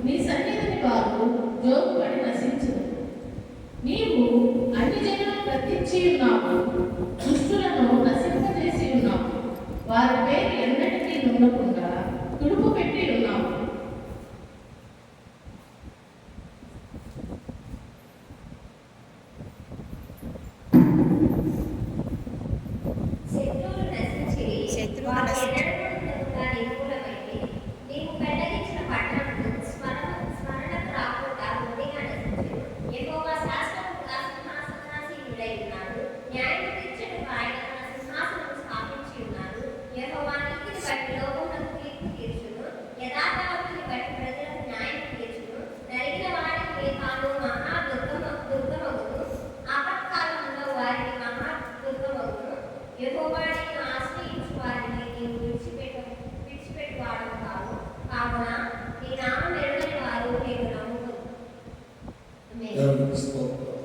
నీ సన్నిధిని వారు జోగుపడి నశించును. నీవు అన్ని జనులను గద్దించి ఉన్నావు, దుష్టులను నశింపజేసి ఉన్నావు. వారి పేరు ఎన్నటికీ ఉండకుండా తుడుపు పెట్టి ఉన్నావు.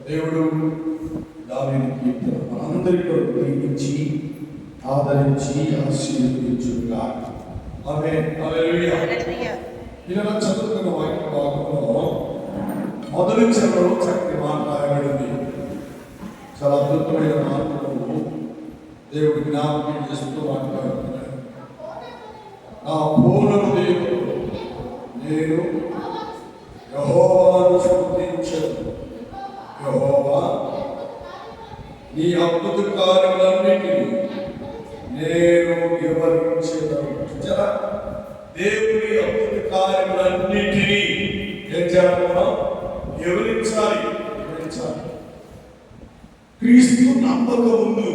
దేవుడు దావీదుకి మనందరి కొరకు దీవించి ఆదరించి ఆశీర్వదించుగా. ఆమేన్. హల్లెలూయా. ఇలా చదువుతున్న వాక్య భాగంలో మొదటి చరణంలో చక్కటి మాట రాయబడింది. చాలా అద్భుతమైన మాటలు దేవుడు జ్ఞాపకం చేస్తూ మాట్లాడుతున్నాడు. నా పూర్ణ హృదయంతో నేను యెహోవాను స్తుతించెదను. యెహోవా, నీ అద్భుత కార్యములన్నిటినీ నేను వివరించెదను. దేవుని అద్భుత కార్యములన్నిటినీ ఏం చేయాలన్నా వివరించాలి. క్రీస్తు నమ్మక ముందు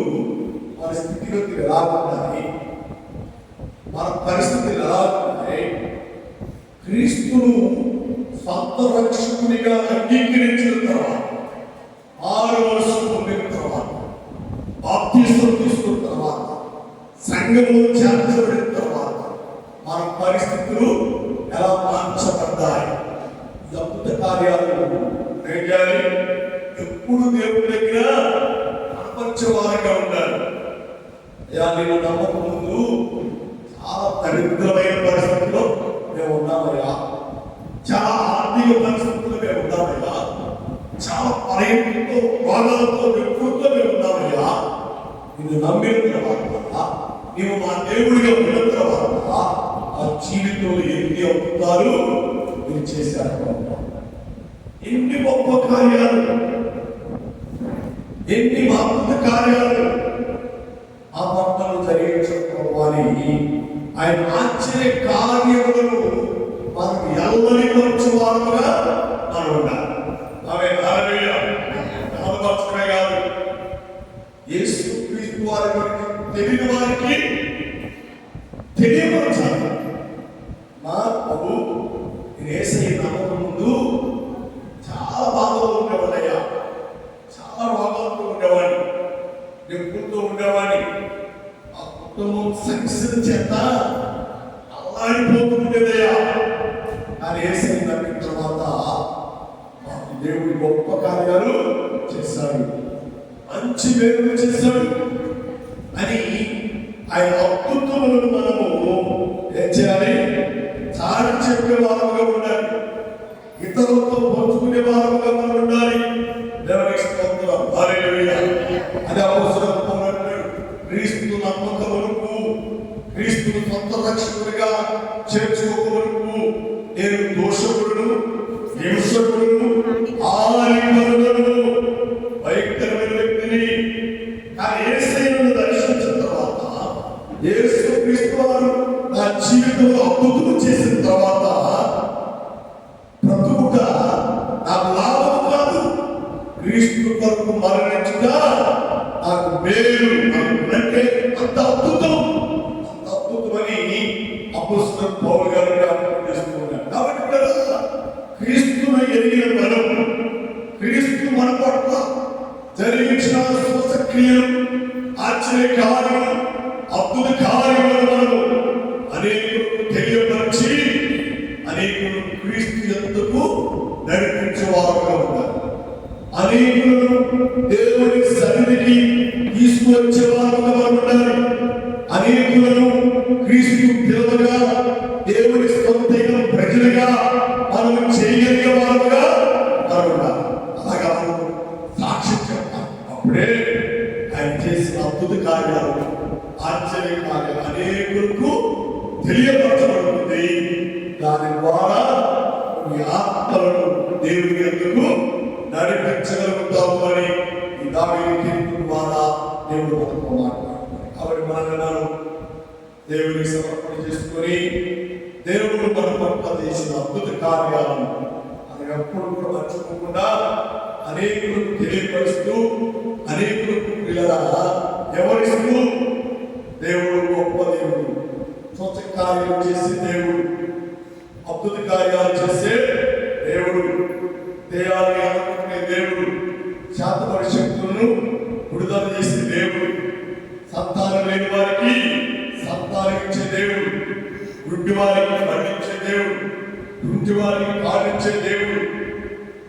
మన స్థితిగతులు ఎలా ఉన్నాయి, మన పరిస్థితులు ఎలా ఉన్నాయి, క్రీస్తును సొంత రక్షకునిగా అంగీకరించిన తర్వాత, ఆరు వర్షం పొందిన తర్వాత, బాప్తిసం తీసుకున్న తర్వాత, సంఘములో చేర్చబడిన తర్వాత మన పరిస్థితులు ఎలా మార్చబడ్డాయి. ఈ అద్భుత కార్యాలు ఎప్పుడు దేవుడి దగ్గర కనపరిచేవారుగా ఉండాలి. అయ్యా, నేను నమ్మక ముందు చాలా దరిద్రమైన పరిస్థితుల్లో మేము ఉన్నామయ్యా, చాలా ఆర్థిక పరిస్థితుల్లో మేము ఉన్నామయ్యా, చాలా పర్యటనతో రోగాలతో వికృతిలో మేము ఉన్నామయ్యా. నిన్ను నమ్మిన తర్వాత, నీవు మా దేవుడిగా ఉన్న తర్వాత ఆ జీవితంలో ఎన్ని అద్భుతాలు మీరు చేశారు. ఎన్ని గొప్ప కార్యాలు, ఎన్ని అద్భుత కార్యాలు ఆ భక్తులు జరిగించుకోవాలి. ఆయన ఆశ్చర్య కార్యములను మనం ఎల్లరి వచ్చేవారుగా మనం ఉండాలి. ఆమె కాదు, యేసు క్రీస్తు వారి గురించి తెలియని వారికి తెలియపరచాలి. మా ప్రభు, నేను యేసయ్య నమ్మకం ముందు చాలా బాధలో ఉండేవాడయ్యా, చాలా రోగాలతో ఉండేవాడిని, నొప్పులతో ఉండేవాడిని. ఆ కుటుంబం సంక్షేమ చేత అల్లాడిపోతుండేదయ్యా. కానీ యేసయ్య నమ్మిన తర్వాత దేవుడి గొప్ప కార్యాలు చేశాడు, మంచి మేలు చేశాడు అని ఆయన అద్భుతములను మనము ఏం చేయాలి? చాటి చెప్పే వారముగా ఉండాలి, ఇతరులతో పంచుకునే వారముగా మనం ఉండాలి. దేవునికి స్తోత్రం. హల్లెలూయా. అది అవసరం. క్రీస్తు నమ్మకములకు, క్రీస్తును సొంత రక్షకుడిగా చేర్చుకోవరకు నేను దోషకుడును, హింసకుడును, ఆలికరులను, భయంకరమైన వ్యక్తిని. కానీ యేసయ్యను దర్శించిన తర్వాత, యేసు క్రీస్తు వారు నా జీవితంలో అద్భుతం చేసిన తర్వాత, బ్రతుకుట నాకు లాభం కాదు, క్రీస్తు కొరకు మరణించుట నాకు మేలు. అంటే అంత అద్భుతం, అంత అద్భుతమని అపోస్తలుడు పౌలు గారు జ్ఞాపకం చేస్తున్నారు. కాబట్టి క్రీస్తును ఎరిగిన మనం, క్రీస్తు మన పట్ల జరిగించిన స్వసక్రియలు, ఆశ్చర్య కార్యములు, అద్భుత కార్యములను మనము అనేకులకు తెలియపరిచి అనేకులు క్రీస్తు ఎందుకు నడిపించేవారుగా ఉన్నారు. అనేకులను దేవుని సన్నిధికి తీసుకువచ్చేవారుగా మనం ఉండాలి. అనేకులను క్రీస్తు పిల్లలుగా, దేవుని సొంతైన ప్రజలుగా మనం దాని ద్వారా ఈ ఆత్మలను దేవుని ఎందుకు నడిపించగలుగుతాము అని ఈ దావీదు కీర్తన ద్వారా దేవుడు మనతో మాట్లాడుతున్నాడు. కాబట్టి మనం దేవుని సమర్పణ చేసుకొని దేవుడు మన పట్ల చేసిన అద్భుత కార్యాలను అది ఎప్పుడు కూడా మర్చిపోకుండా అనేకులకు తెలియపరుస్తూ అనేకులకు పిల్లల ఎవరిస్తూ దేవుడు గొప్ప దేవుడు, స్వచ్ఛ కార్యాలు చేసే దేవుడు, అద్భుత కార్యాలు చేసే దేవుడు, దేయాన్ని అనుకునే దేవుడు, శాతపడి శక్తులను విడుదల చేసే దేవుడు, సంతానం లేని వారికి సంతానం ఇచ్చే దేవుడు, గుడ్డి వారికి పండించే దేవుడు, గుంటి వారికి పాలించే దేవుడు,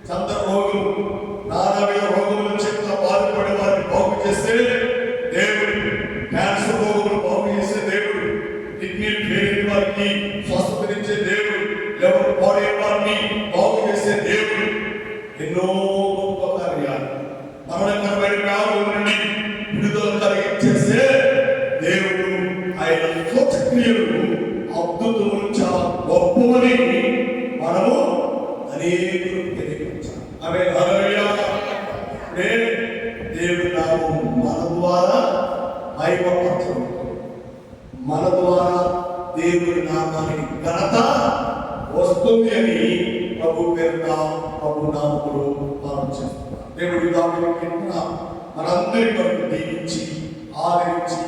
చంద్ర రోగం నానావిధ రోగముల చేత బాధపడే వారిని బాగు చేసే దేవుడు, క్యాన్సర్ రోగములు బాగు చేసే దేవుడు, కిడ్నీలు ఫెయిల్ వారికి స్వస్థతనిచ్చే దేవుడు, ఎవరు పాడే వారిని బాగు చేసే దేవుడు, ఎన్నో గొప్ప కార్యాలు మరణకరమైన వ్యాధుల నుండి విడుదల కలిగించేసే దేవుడు. ఆయన సూచక్రియలు అద్భుతములు చాలా గొప్పవని మనము అనేకులు తెలియపరచాలి. ఆమె దేవుడి నామం మన ద్వారా మహిమపరచబడుతుంది. మన ద్వారా దేవుడి నామానికి ఘనత వస్తుంది అని ప్రభు పేరున ప్రభు నామములు ఆలోచిస్తున్నారు. దేవుడి దానికి మనందరి కొరకు దీవించి ఆదరించి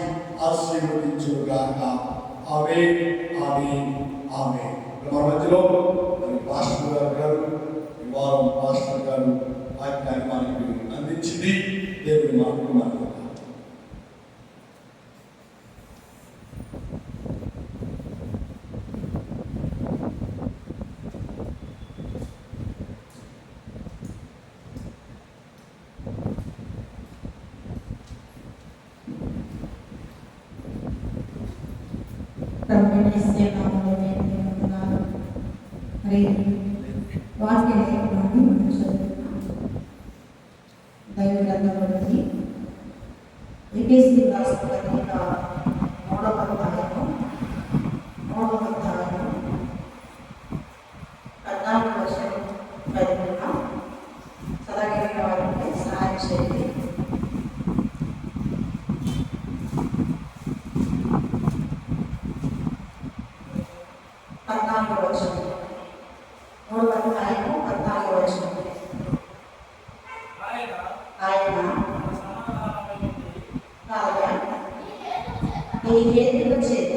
ఆశీర్వదించుగాక. ఆమేన్, ఆమేన్, ఆమేన్. మన మధ్యలో పాస్టర్ గారు ఈ వారం పాస్టర్ గారు వాక్యాన్ని మనకి అందించింది. దేవుడి మాటలు మనకు మరి వాక్య లేఖనాన్ని మనం చదువుతున్నాం. దైవ గ్రంథంలోని ఎఫెసీయులకు రాసిన పత్రిక 3వ అధ్యాయం 14వ వచనం చదువుతున్నాం. చదవగలిగిన వారికి సహాయం చేయండి. ఈ హేతుల చేత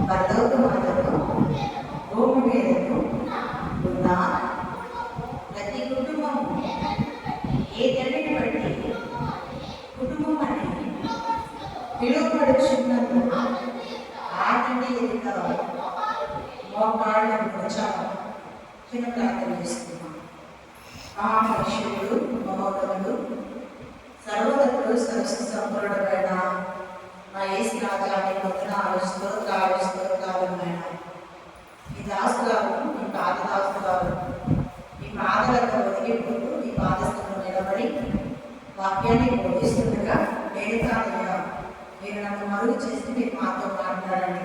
పరలోకమందును భూమి మీదను ఉన్న ప్రతి కుటుంబం ఏ తండ్రిని బట్టి కుటుంబం అని పిలువబడుచున్నది ఆ తండ్రి ఎదుట మోకాళ్ళను కూర్చోవాలి. చిన్న ప్రార్థన చేస్తున్నాం. ఆ మనుషులు మహోదరులు సర్వదకులు సరస్సు సంపూర్ణమైన నా యేసు రాజాన్ని పొందనాలు స్తోత్రాలు ఈ దాసుగారు నీ పాద దాసుగారు నీ పాదలకు ఒదిగిపోతూ నీ పాదస్థులు నిలబడి వాక్యాన్ని బోధిస్తుండగా నేను కాదయ్యా మీరు నన్ను మరుగు చేసి మీరు మాతో మాట్లాడండి.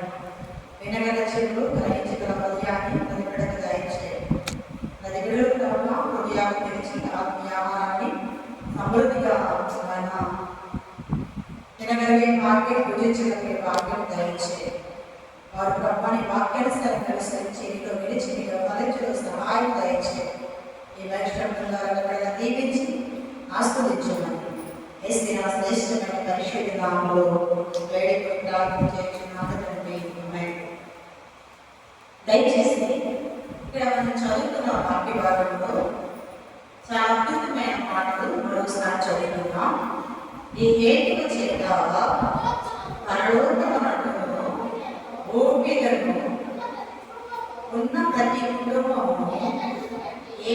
వినగల చెవులు గ్రహించగల హృదయాన్ని నది బిడకు దయచేయండి. నది బిడకు కన్నా హృదయాన్ని తెరిచి ఆత్మీయాన్ని సమృద్ధిగా వినగలిగే వాక్యం పూజించగలిగే వాక్యం దయచేయండి. వారు బ్రహ్మని వాక్యానుసారం అనుసరించి నీతో విడిచి నీతో ఫలించడం సహాయం దయచేయండి. ఈ వైష్ణవంగా దీవించి ఆస్వాదించున్నాను. ఏసీ నా శ్రేష్టమైన పరిశుద్ధ నామములో వేడుకొని ప్రార్థన చేస్తున్నాను తండ్రి. దయచేసి ఇక్కడ మనం చదువుతున్న వాక్య భాగంలో చాలా అద్భుతమైన మాటలు మరోసారి చదువుతున్నాం. ఈ హేతుల చేత పరలోకమందును భూమి మీదను ఉన్న ప్రతి కుటుంబము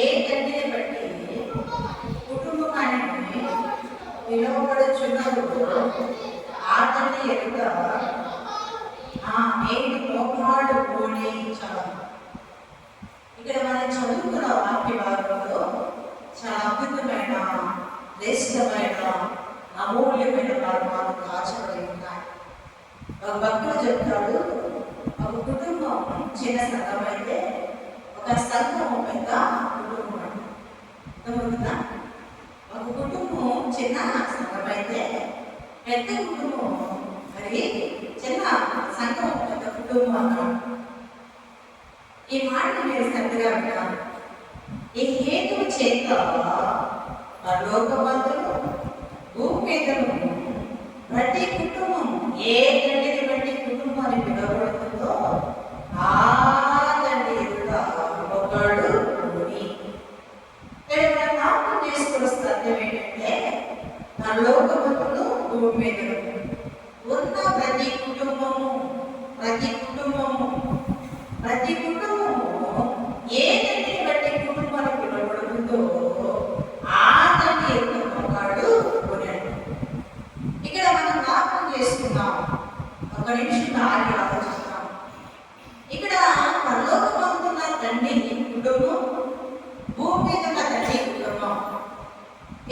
ఏ తండ్రిని బట్టి కుటుంబాన్ని పిలువబడుచున్నదో ఆ తండ్రి ఎదుట ఆ నేటి మోకాడు పోనించాలి. ఇక్కడ మనం చదువుకున్న వాక్య భాగంలో చాలా అద్భుతమైన శ్రేష్టమైన అమూల్యమైన మర్మాలు కాచబడి ఉన్నాయి. ఒక భక్తుడు చెప్తాడు, ఒక కుటుంబం చిన్న సంఘం అయితే ఒక సంఘం పెద్ద కుటుంబం అంట. అర్థమవుతుందా? ఒక కుటుంబం చిన్న సంఘం అయితే పెద్ద కుటుంబం మరి చిన్న సంఘం పెద్ద కుటుంబం అన్నాడు. ఈ మాటను మీరు శ్రద్ధగా వినాలి. ఈ హేతువు చేత పరలోకమందును భూమి మీదను ప్రతి కుటుంబం ఏ తండ్రిని బట్టి కుటుంబాన్ని పిలువబడుతుందో ఆ తండ్రి ఎదుట ఒకడు ఊరి. ఇక్కడ మనం జ్ఞాపకం చేసుకున్న సత్యం ఏంటంటే పరలోకమందును భూమి మీదను ఉన్న ప్రతి కుటుంబము ఏ తండ్రిని బట్టి కుటుంబాన్ని పిలువబడుతుందో ఆ తండ్రి ఎదుట ఒకడు ఊరి. ఇక్కడ మనం జ్ఞాపకం చేసుకున్నాం. ఒక నిమిషం ఆగి ఆలోచిస్తాం. ఇక్కడ పరలోకమందున్న తండ్రి కుటుంబం, భూమి మీద ఉన్న తండ్రి కుటుంబం.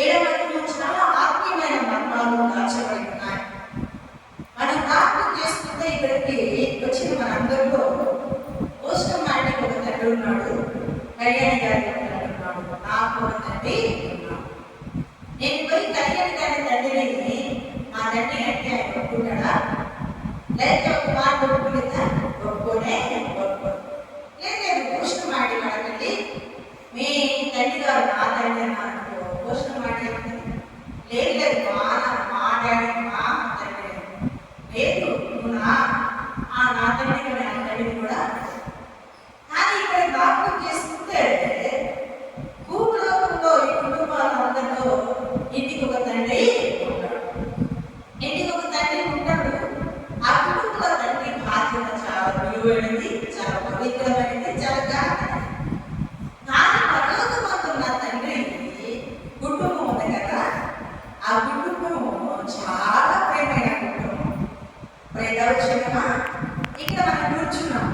ఏడవైపు చాలా ఆత్మీయమైన మర్మాలు దాచబడి ఉన్నాయి. మనం జ్ఞాపకం చేసుకుంటే ఇక్కడికి వచ్చిన మనందరిలో పోస్టమాటిక్ ఒక తండ్రి ఉన్నాడు, కళ్యాణి గారి తండ్రి ఉన్నాడు, నాకు ఒక తండ్రి ఉన్నాడు. నేను పోయి కళ్యాణి గారి తండ్రిని మా తండ్రి అంటే ఆయన ఒప్పుకుంటాడా? లేక ఒక మాట ఒప్పుకుంటా? ఒప్పుకోనే ఒప్పుకోడు. లేదు పోస్టమాటిక్ అడగండి. మీ తండ్రి గారు నా తండ్రి అన్నారు, పోస్టమాటిక్ లేదు మా డాడీ మా తండ్రి లేదు నువ్వు నా తండ్రి నా తండ్రి కూడా. కానీ ఇక్కడ జ్ఞాపకం చేసుకుంటే భూలోకంలో ఈ కుటుంబాలందరిలో ఇంటికి ఒక తండ్రి ఉంటాడు. ఆ కుటుంబంలో తండ్రి బాధ్యత చాలా విలువైనది, చాలా పవిత్రమైనది, చాలా ఘనమైనది. కానీ పరలోకమందున్న తండ్రి కుటుంబం ఉంది కదా, ఆ కుటుంబం చాలా ప్రేమైన కుటుంబం. ప్రేదవచనమా ఇక్కడ మనం కూర్చున్నాం.